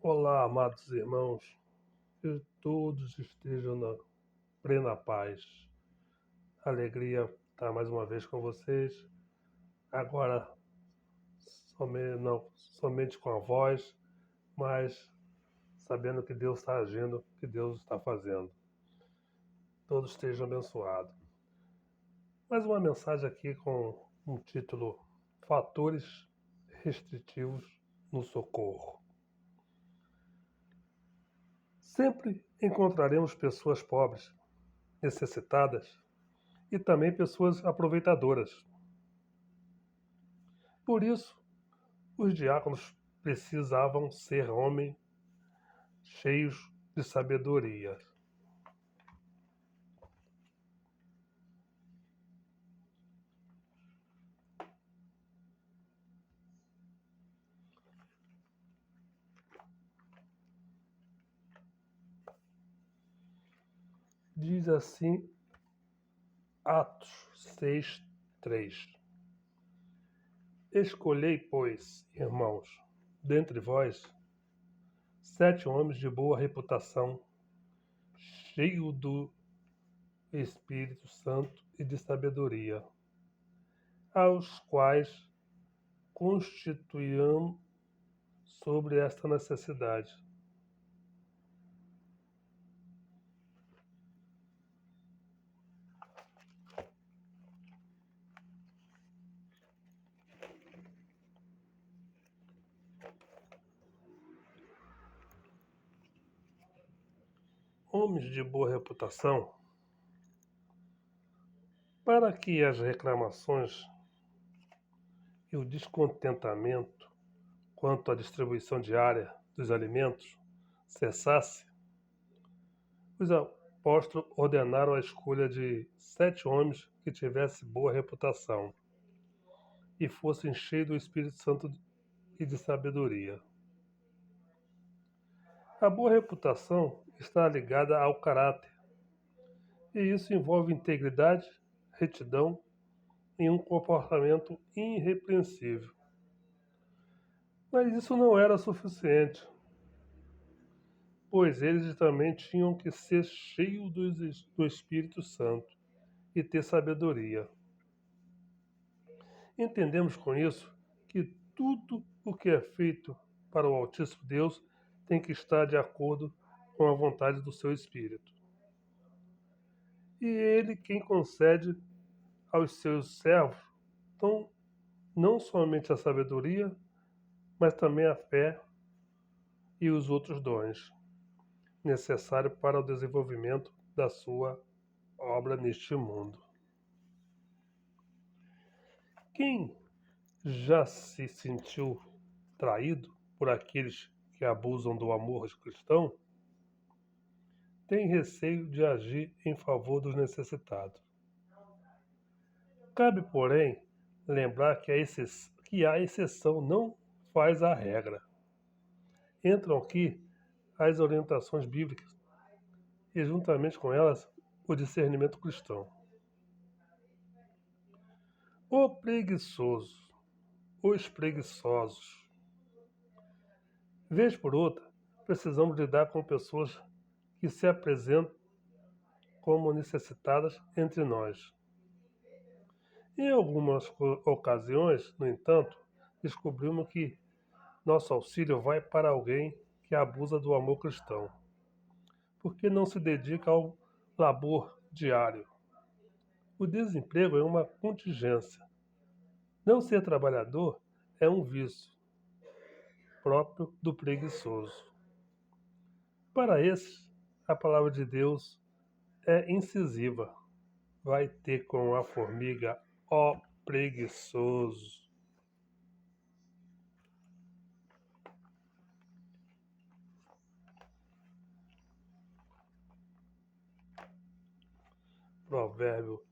Olá, amados irmãos, que todos estejam na plena paz. Alegria estar mais uma vez com vocês, agora não somente com a voz, mas sabendo que Deus está agindo, que Deus está fazendo. Todos estejam abençoados. Mais uma mensagem aqui com um título: Fatores restritivos no socorro. Sempre encontraremos pessoas pobres, necessitadas e também pessoas aproveitadoras. Por isso, os diáconos precisavam ser homens cheios de sabedoria. Diz assim Atos 6:3. Escolhei, pois, irmãos, dentre vós, 7 homens de boa reputação, cheios do Espírito Santo e de sabedoria, aos quais constituíam sobre esta necessidade. Homens de boa reputação, para que as reclamações e o descontentamento quanto à distribuição diária dos alimentos cessasse, os apóstolos ordenaram a escolha de 7 homens que tivessem boa reputação e fossem cheios do Espírito Santo e de sabedoria. A boa reputação está ligada ao caráter, e isso envolve integridade, retidão e um comportamento irrepreensível. Mas isso não era suficiente, pois eles também tinham que ser cheios do Espírito Santo e ter sabedoria. Entendemos com isso que tudo o que é feito para o Altíssimo Deus tem que estar de acordo com a vontade do seu Espírito. E ele quem concede aos seus servos não somente a sabedoria, mas também a fé e os outros dons necessários para o desenvolvimento da sua obra neste mundo. Quem já se sentiu traído por aqueles que abusam do amor cristão tem receio de agir em favor dos necessitados. Cabe, porém, lembrar que a exceção não faz a regra. Entram aqui as orientações bíblicas e, juntamente com elas, o discernimento cristão. O preguiçoso, os preguiçosos. Vez por outra, precisamos lidar com pessoas que se apresentam como necessitadas entre nós. Em algumas ocasiões, no entanto, descobrimos que nosso auxílio vai para alguém que abusa do amor cristão, porque não se dedica ao labor diário. O desemprego é uma contingência. Não ser trabalhador é um vício próprio do preguiçoso. Para esses, a palavra de Deus é incisiva. Vai ter com a formiga, ó preguiçoso. Provérbio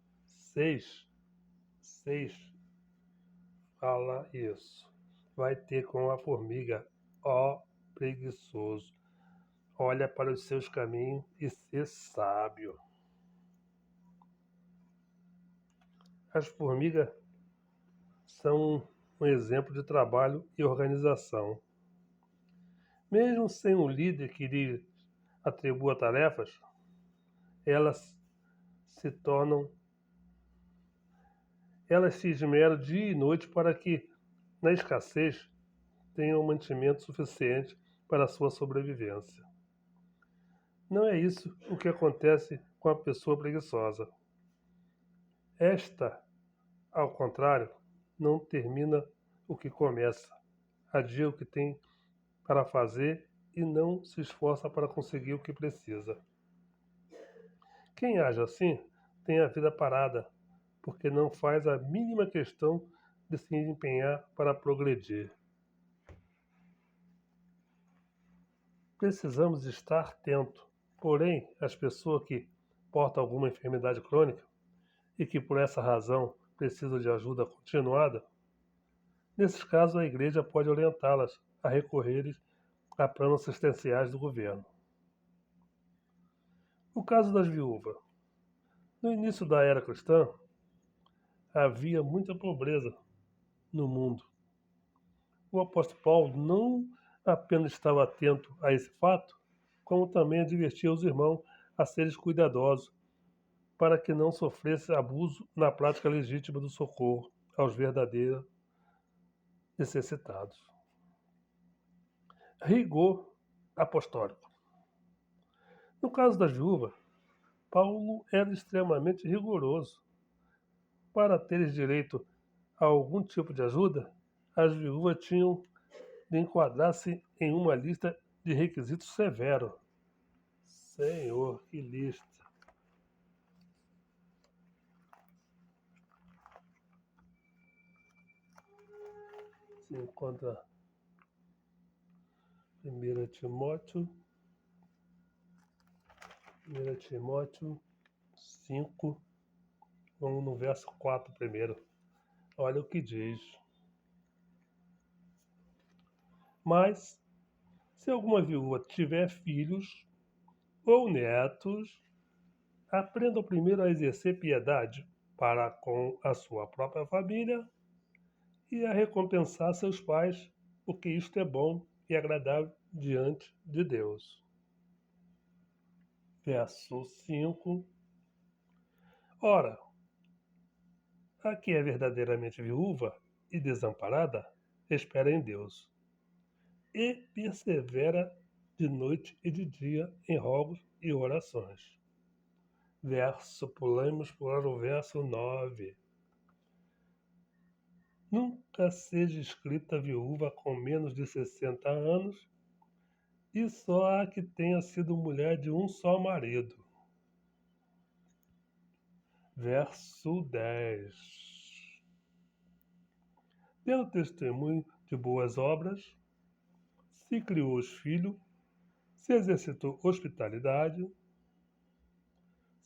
6:6 fala isso. Vai ter com a formiga, ó preguiçoso. Olha para os seus caminhos e ser sábio. As formigas são um exemplo de trabalho e organização. Mesmo sem um líder que lhe atribua tarefas, elas se tornam, elas se esmeram dia e noite para que, na escassez, tenham mantimento suficiente para a sua sobrevivência. Não é isso o que acontece com a pessoa preguiçosa. Esta, ao contrário, não termina o que começa, adia o que tem para fazer e não se esforça para conseguir o que precisa. Quem age assim tem a vida parada, porque não faz a mínima questão de se empenhar para progredir. Precisamos estar atentos, porém, as pessoas que portam alguma enfermidade crônica e que por essa razão precisam de ajuda continuada, nesses casos a igreja pode orientá-las a recorrerem a planos assistenciais do governo. O caso das viúvas. No início da era cristã, havia muita pobreza no mundo. O apóstolo Paulo não apenas estava atento a esse fato, como também advertia os irmãos a serem cuidadosos para que não sofresse abuso na prática legítima do socorro aos verdadeiros necessitados. Rigor apostólico. No caso das viúvas, Paulo era extremamente rigoroso. Para teres direito a algum tipo de ajuda, as viúvas tinham de enquadrar-se em uma lista de requisitos severo. Senhor, que lista! Se encontra 1 Timóteo 5, vamos no verso 4 primeiro. Olha o que diz. Mas, se alguma viúva tiver filhos ou netos, aprendam primeiro a exercer piedade para com a sua própria família e a recompensar seus pais, porque isto é bom e agradável diante de Deus. Verso 5. Ora, a que é verdadeiramente viúva e desamparada, espera em Deus, e persevera de noite e de dia em rogos e orações. Pulamos para o verso 9. Nunca seja escrita viúva com menos de 60 anos, e só a que tenha sido mulher de um só marido. Verso 10. Pelo testemunho de boas obras, se criou os filhos, se exercitou hospitalidade,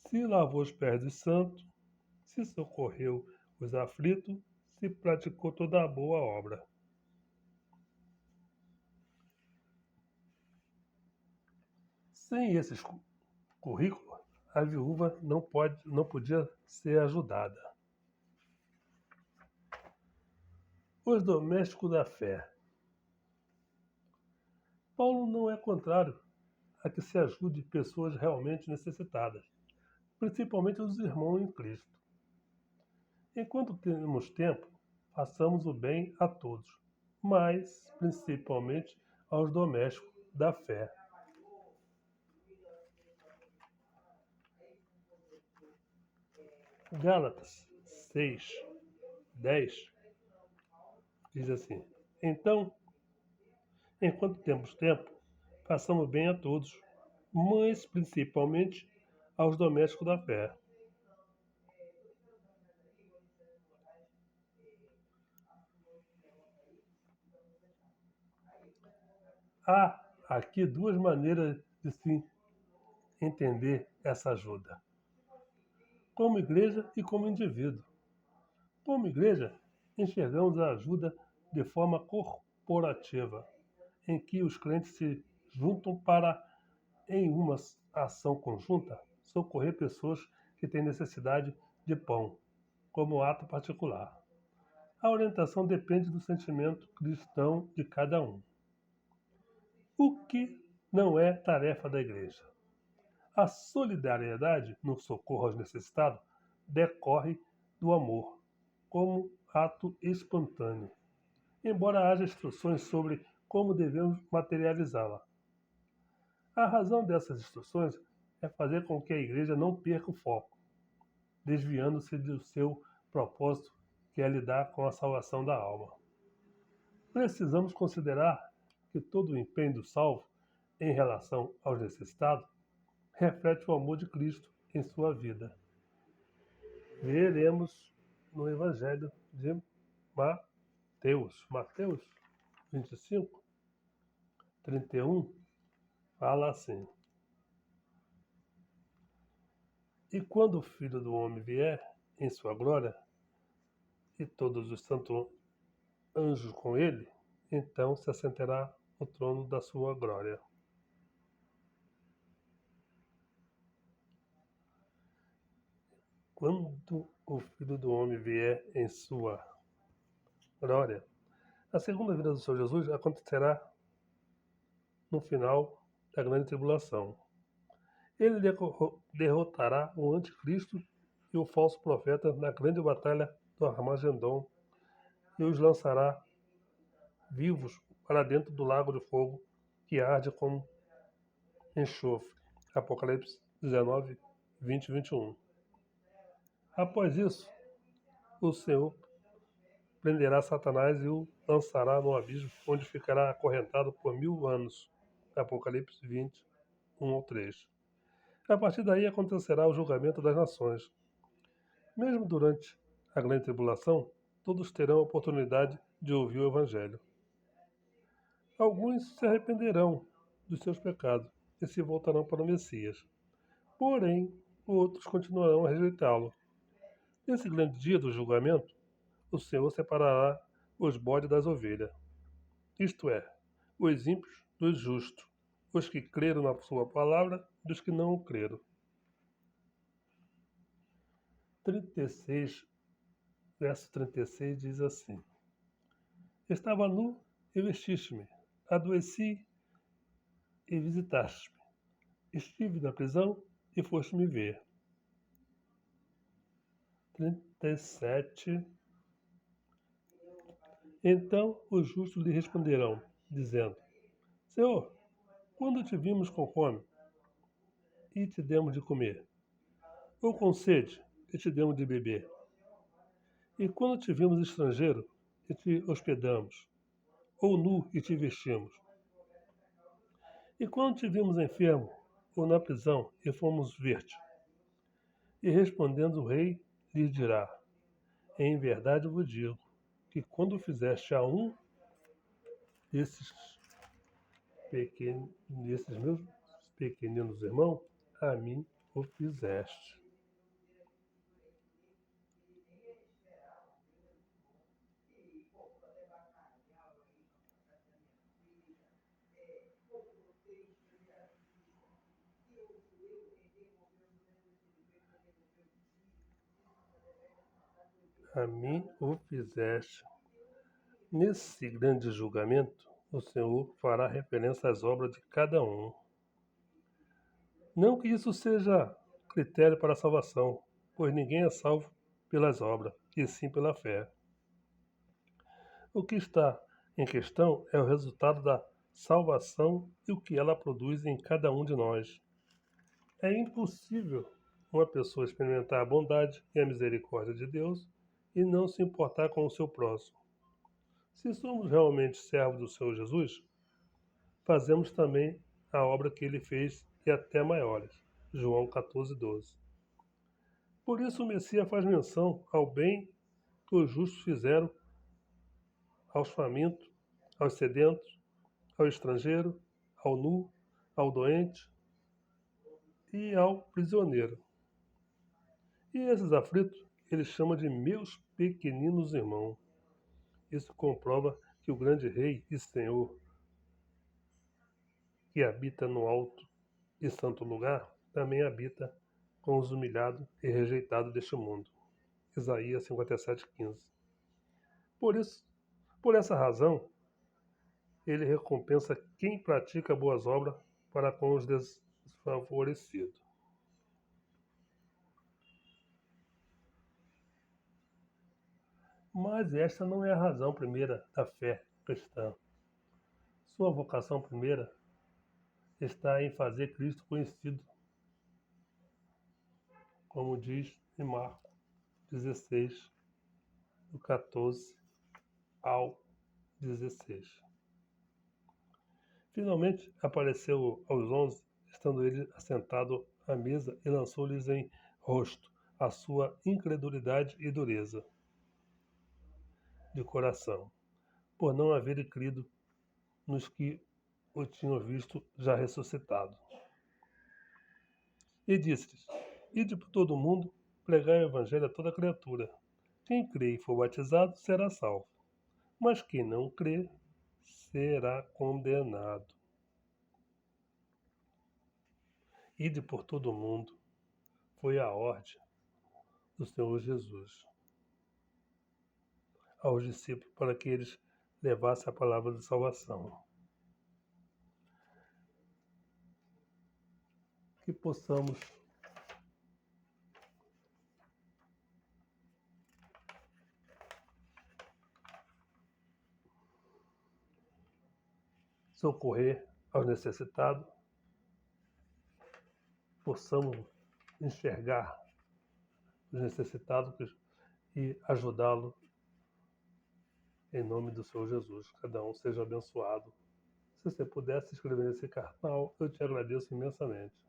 se lavou os pés dos santos, se socorreu os aflitos, se praticou toda a boa obra. Sem esses currículos, a viúva não podia ser ajudada. Os domésticos da fé. Paulo não é contrário a que se ajude pessoas realmente necessitadas, principalmente os irmãos em Cristo. Enquanto temos tempo, façamos o bem a todos, mas principalmente aos domésticos da fé. Gálatas 6:10 diz assim: Então, enquanto temos tempo, façamos bem a todos, mas principalmente aos domésticos da fé. Há aqui duas maneiras de se entender essa ajuda: como igreja e como indivíduo. Como igreja, enxergamos a ajuda de forma corporativa, em que os crentes se juntam para, em uma ação conjunta, socorrer pessoas que têm necessidade de pão, como ato particular. A orientação depende do sentimento cristão de cada um. o que não é tarefa da Igreja. A solidariedade no socorro aos necessitados decorre do amor, como ato espontâneo, embora haja instruções sobre como devemos materializá-la. A razão dessas instruções é fazer com que a Igreja não perca o foco, desviando-se do seu propósito, que é lidar com a salvação da alma. Precisamos considerar que todo o empenho do salvo em relação aos necessitados reflete o amor de Cristo em sua vida. Veremos no Evangelho de Mateus 25, 31, fala assim: E quando o Filho do Homem vier em sua glória, e todos os santos anjos com ele, então se assentará no trono da sua glória. Quando o Filho do Homem vier em sua glória, a segunda vinda do Senhor Jesus acontecerá no final da grande tribulação. Ele derrotará o anticristo e o falso profeta na grande batalha do Armagedon e os lançará vivos para dentro do lago de fogo que arde como enxofre. Apocalipse 19, 20 e 21. Após isso, o Senhor prenderá Satanás e o lançará no abismo, onde ficará acorrentado por 1000 anos. Apocalipse 20, 1 ao 3. A partir daí acontecerá o julgamento das nações. Mesmo durante a grande tribulação, todos terão a oportunidade de ouvir o Evangelho. Alguns se arrependerão dos seus pecados e se voltarão para o Messias. Porém, outros continuarão a rejeitá-lo. Nesse grande dia do julgamento, o Senhor separará os bodes das ovelhas, isto é, os ímpios dos justos, os que creram na sua palavra dos que não o creram. 36, verso 36 diz assim: Estava nu e vestiste-me, adoeci e visitaste-me, estive na prisão e foste-me ver. 37. Então os justos lhe responderão, dizendo: Senhor, quando te vimos com fome e te demos de comer, ou com sede e te demos de beber? E quando te vimos estrangeiro e te hospedamos, ou nu e te vestimos? E quando te vimos enfermo ou na prisão e fomos ver-te? E respondendo o rei, lhe dirá: Em verdade vos digo, que quando fizeste a um desses meus pequeninos irmãos, a mim o fizeste. A mim o fizeste. Nesse grande julgamento, o Senhor fará referência às obras de cada um. Não que isso seja critério para a salvação, pois ninguém é salvo pelas obras, e sim pela fé. O que está em questão é o resultado da salvação e o que ela produz em cada um de nós. É impossível uma pessoa experimentar a bondade e a misericórdia de Deus e não se importar com o seu próximo. Se somos realmente servos do Senhor Jesus, fazemos também a obra que ele fez e até maiores. João 14, 12. Por isso o Messias faz menção ao bem que os justos fizeram aos famintos, aos sedentos, ao estrangeiro, ao nu, ao doente e ao prisioneiro. E esses aflitos ele chama de meus pequeninos irmãos. Isso comprova que o grande Rei e Senhor, que habita no alto e santo lugar, também habita com os humilhados e rejeitados deste mundo. Isaías 57, 15. Por essa razão, Ele recompensa quem pratica boas obras para com os desfavorecidos. Mas esta não é a razão primeira da fé cristã. Sua vocação primeira está em fazer Cristo conhecido, como diz em Marcos 16, do 14 ao 16. Finalmente apareceu aos 11, estando ele assentado à mesa, e lançou-lhes em rosto a sua incredulidade e dureza de coração, por não haverem crido nos que o tinham visto já ressuscitado. E disse-lhes: Ide por todo o mundo, pregai o evangelho a toda criatura. Quem crê e for batizado será salvo, mas quem não crê será condenado. Ide por todo o mundo foi a ordem do Senhor Jesus aos discípulos para que eles levassem a palavra de salvação. Que possamos socorrer aos necessitados, possamos enxergar os necessitados e ajudá-los em nome do Senhor Jesus. Cada um seja abençoado. Se você pudesse escrever nesse cartão, eu te agradeço imensamente.